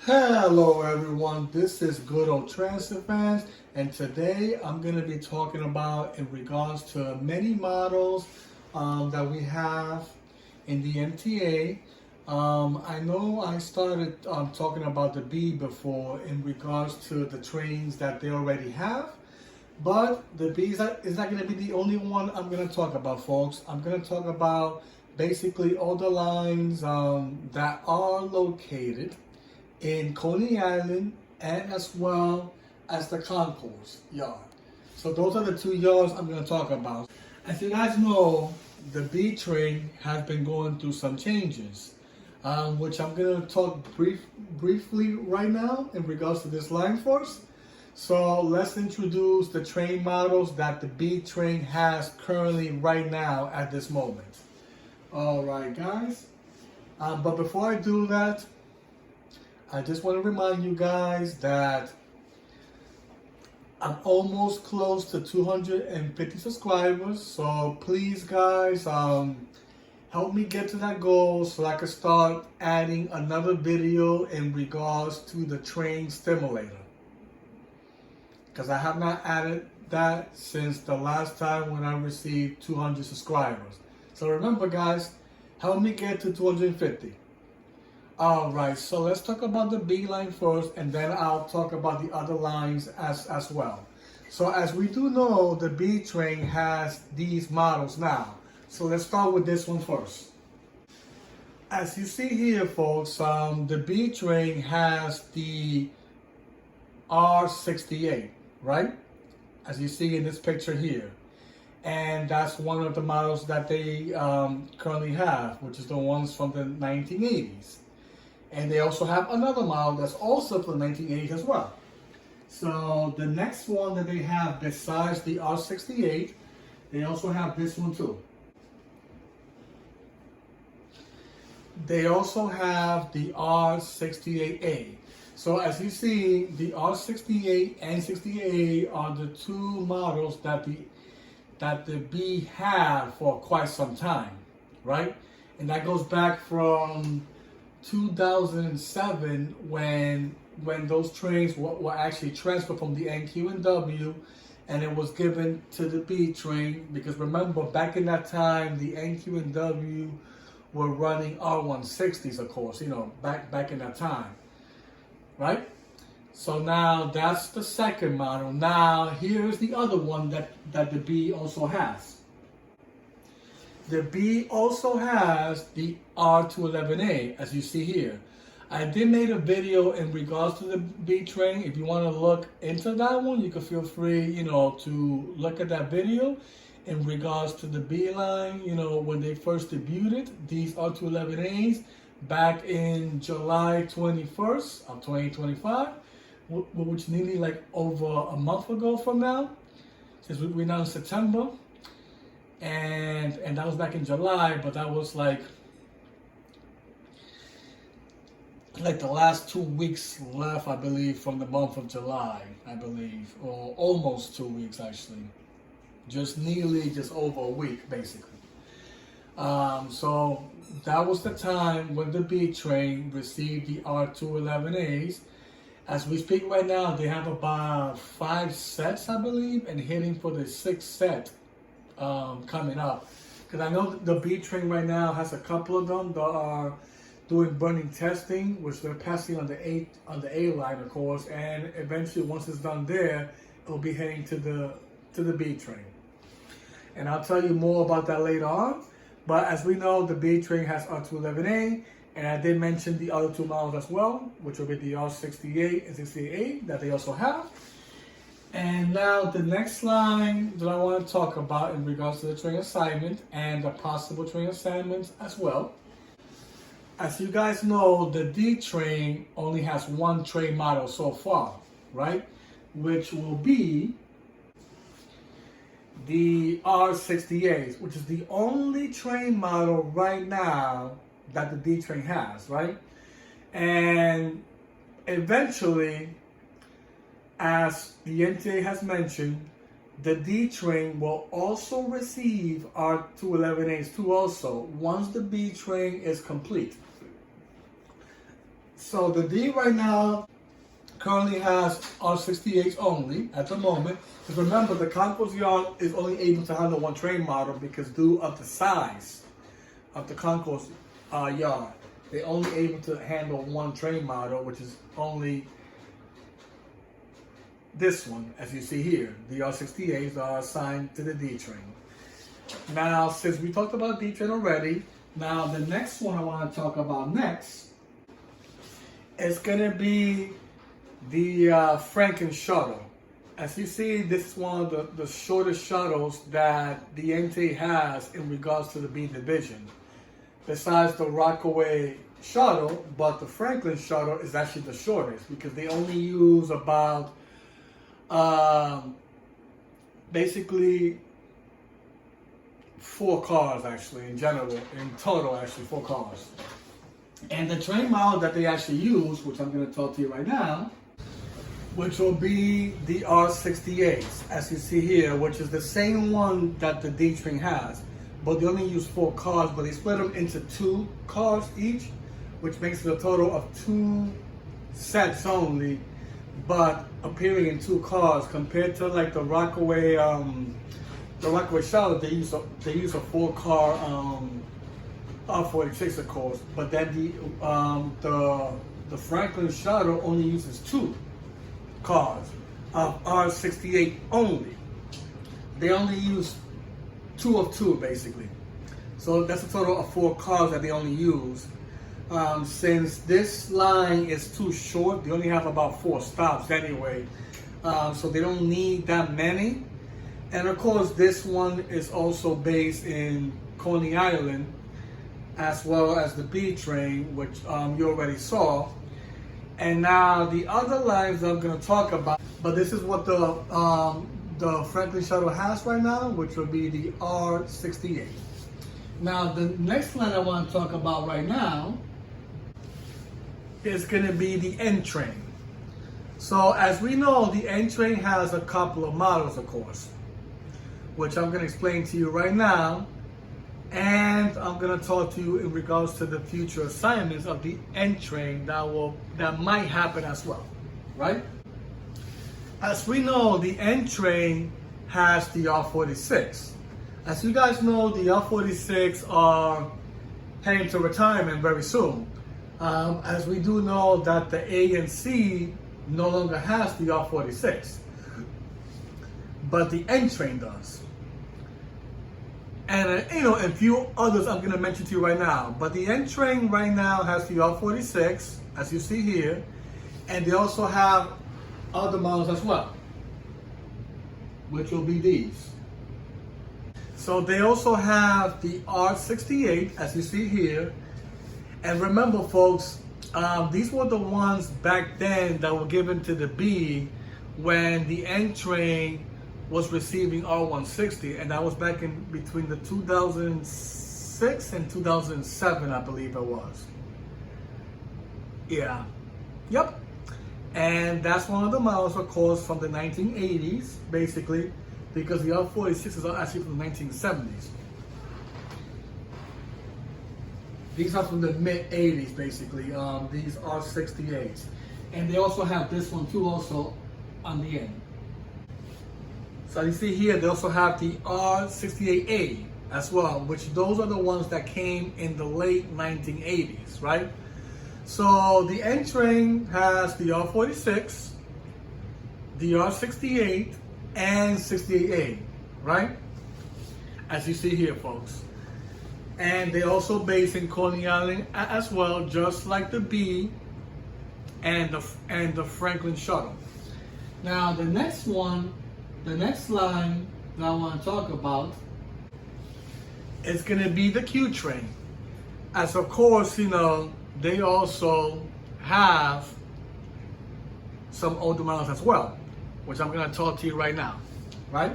Hello everyone, this is Good Old Transit Fans, and today I'm going to be talking about in regards to many models that we have in the MTA. I know I started talking about the B before in regards to the trains that they already have, but the B is not going to be the only one I'm going to talk about, folks. I'm going to talk about basically all the lines that are located in Coney Island and as well as the concourse yard. So those are the two yards I'm going to talk about. As you guys know, the B train has been going through some changes, which I'm going to talk briefly right now in regards to this line first. So let's introduce the train models that the B train has currently right now at this moment. All right, guys. But before I do that, I just want to remind you guys that I'm almost close to 250 subscribers. So please, guys, help me get to that goal so I can start adding another video in regards to the train stimulator. Because I have not added that since the last time when I received 200 subscribers. So remember, guys, help me get to 250. Alright, so let's talk about the B line first, and then I'll talk about the other lines as well. So as we do know, the B train has these models now. So let's start with this one first. As you see here, folks, the B train has the R68, right? As you see in this picture here. And that's one of the models that they currently have, which is the ones from the 1980s. And they also have another model that's also from the 1980s as well. So the next one that they have besides the R68, they also have this one too. They also have the R68A. So as you see, the R68 and 68A are the two models that the B have for quite some time, right? And that goes back from 2007 when those trains were actually transferred from the NQ and W, and it was given to the B train, because remember back in that time the NQ and W were running R160s, of course, you know, back in that time, right? So now that's the second model. Now here's the other one that the B also has. The B also has the R211A, as you see here. I did make a video in regards to the B train. If you want to look into that one, you can feel free, you know, to look at that video in regards to the B line, you know, when they first debuted these R211As back in July 21st of 2025, which nearly like over a month ago from now, since we're now in September. And that was back in July, but that was like the last 2 weeks left, I believe, from the month of July, I believe, or almost 2 weeks actually, just over a week basically. So that was the time when the B train received the R211As. As we speak right now, they have about 5 sets, I believe, and heading for the 6th set coming up, because I know the B train right now has a couple of them that are doing burning testing, which they're passing on the A line, of course, and eventually once it's done there, it'll be heading to the B train. And I'll tell you more about that later on. But as we know, the B train has R211A, and I did mention the other two models as well, which will be the R68 and 68A that they also have. And now the next line that I want to talk about in regards to the train assignment and the possible train assignments as well. As you guys know, the D train only has one train model so far, right? Which will be the R68, which is the only train model right now that the D train has, right? And eventually, as the NTA has mentioned, the D train will also receive R211As too also, once the B train is complete. So the D right now currently has R68 only at the moment. Because remember, the concourse yard is only able to handle one train model because due of the size of the concourse yard, they're only able to handle one train model, which is only this one, as you see here. The R68s are assigned to the D train. Now, since we talked about D train already, now the next one I want to talk about next is going to be the Franklin shuttle. As you see, this is one of the shortest shuttles that the NTA has in regards to the B division. Besides the Rockaway shuttle, but the Franklin shuttle is actually the shortest because they only use about basically 4 cars actually in total 4 cars. And the train model that they actually use, which I'm going to talk to you right now, which will be the R68s, as you see here, which is the same one that the D train has, but they only use 4 cars, but they split them into 2 cars each, which makes it a total of 2 sets only, but appearing in 2 cars compared to like the Rockaway shuttle. They use a 4-car R46, of course, but then the Franklin shuttle only uses 2 cars of R68 only. They only use 2 of 2 basically. So that's a total of 4 cars that they only use. Since this line is too short, they only have about 4 stops anyway. So they don't need that many. And of course, this one is also based in Coney Island, as well as the B train, which you already saw. And now the other lines I'm going to talk about, but this is what the Franklin shuttle has right now, which will be the R68. Now the next line I want to talk about right now is going to be the N train. So as we know, the N train has a couple of models, of course, which I'm going to explain to you right now. And I'm going to talk to you in regards to the future assignments of the N train that might happen as well, right? As we know, the N train has the R46. As you guys know, the R46 are heading to retirement very soon. As we do know that the A and C no longer has the R46, but the N train does. And a few others I'm going to mention to you right now. But the N train right now has the R46, as you see here, and they also have other models as well, which will be these. So they also have the R68, as you see here. And remember, folks, these were the ones back then that were given to the B when the N train was receiving R160, and that was back in between the 2006 and 2007, I believe it was. Yeah. Yep. And that's one of the models, of course, from the 1980s, basically, because the R46s are actually from the 1970s. These are from the mid-80s, basically, these R68s. And they also have this one, too, also on the end. So you see here, they also have the R68A as well, which those are the ones that came in the late 1980s, right? So the N train has the R46, the R68, and 68A, right? As you see here, folks. And they also based in Coney Island as well, just like the B and the Franklin shuttle. Now the next one, the next line that I want to talk about is going to be the Q train. As of course, they also have some older models as well, which I'm going to talk to you right now, right?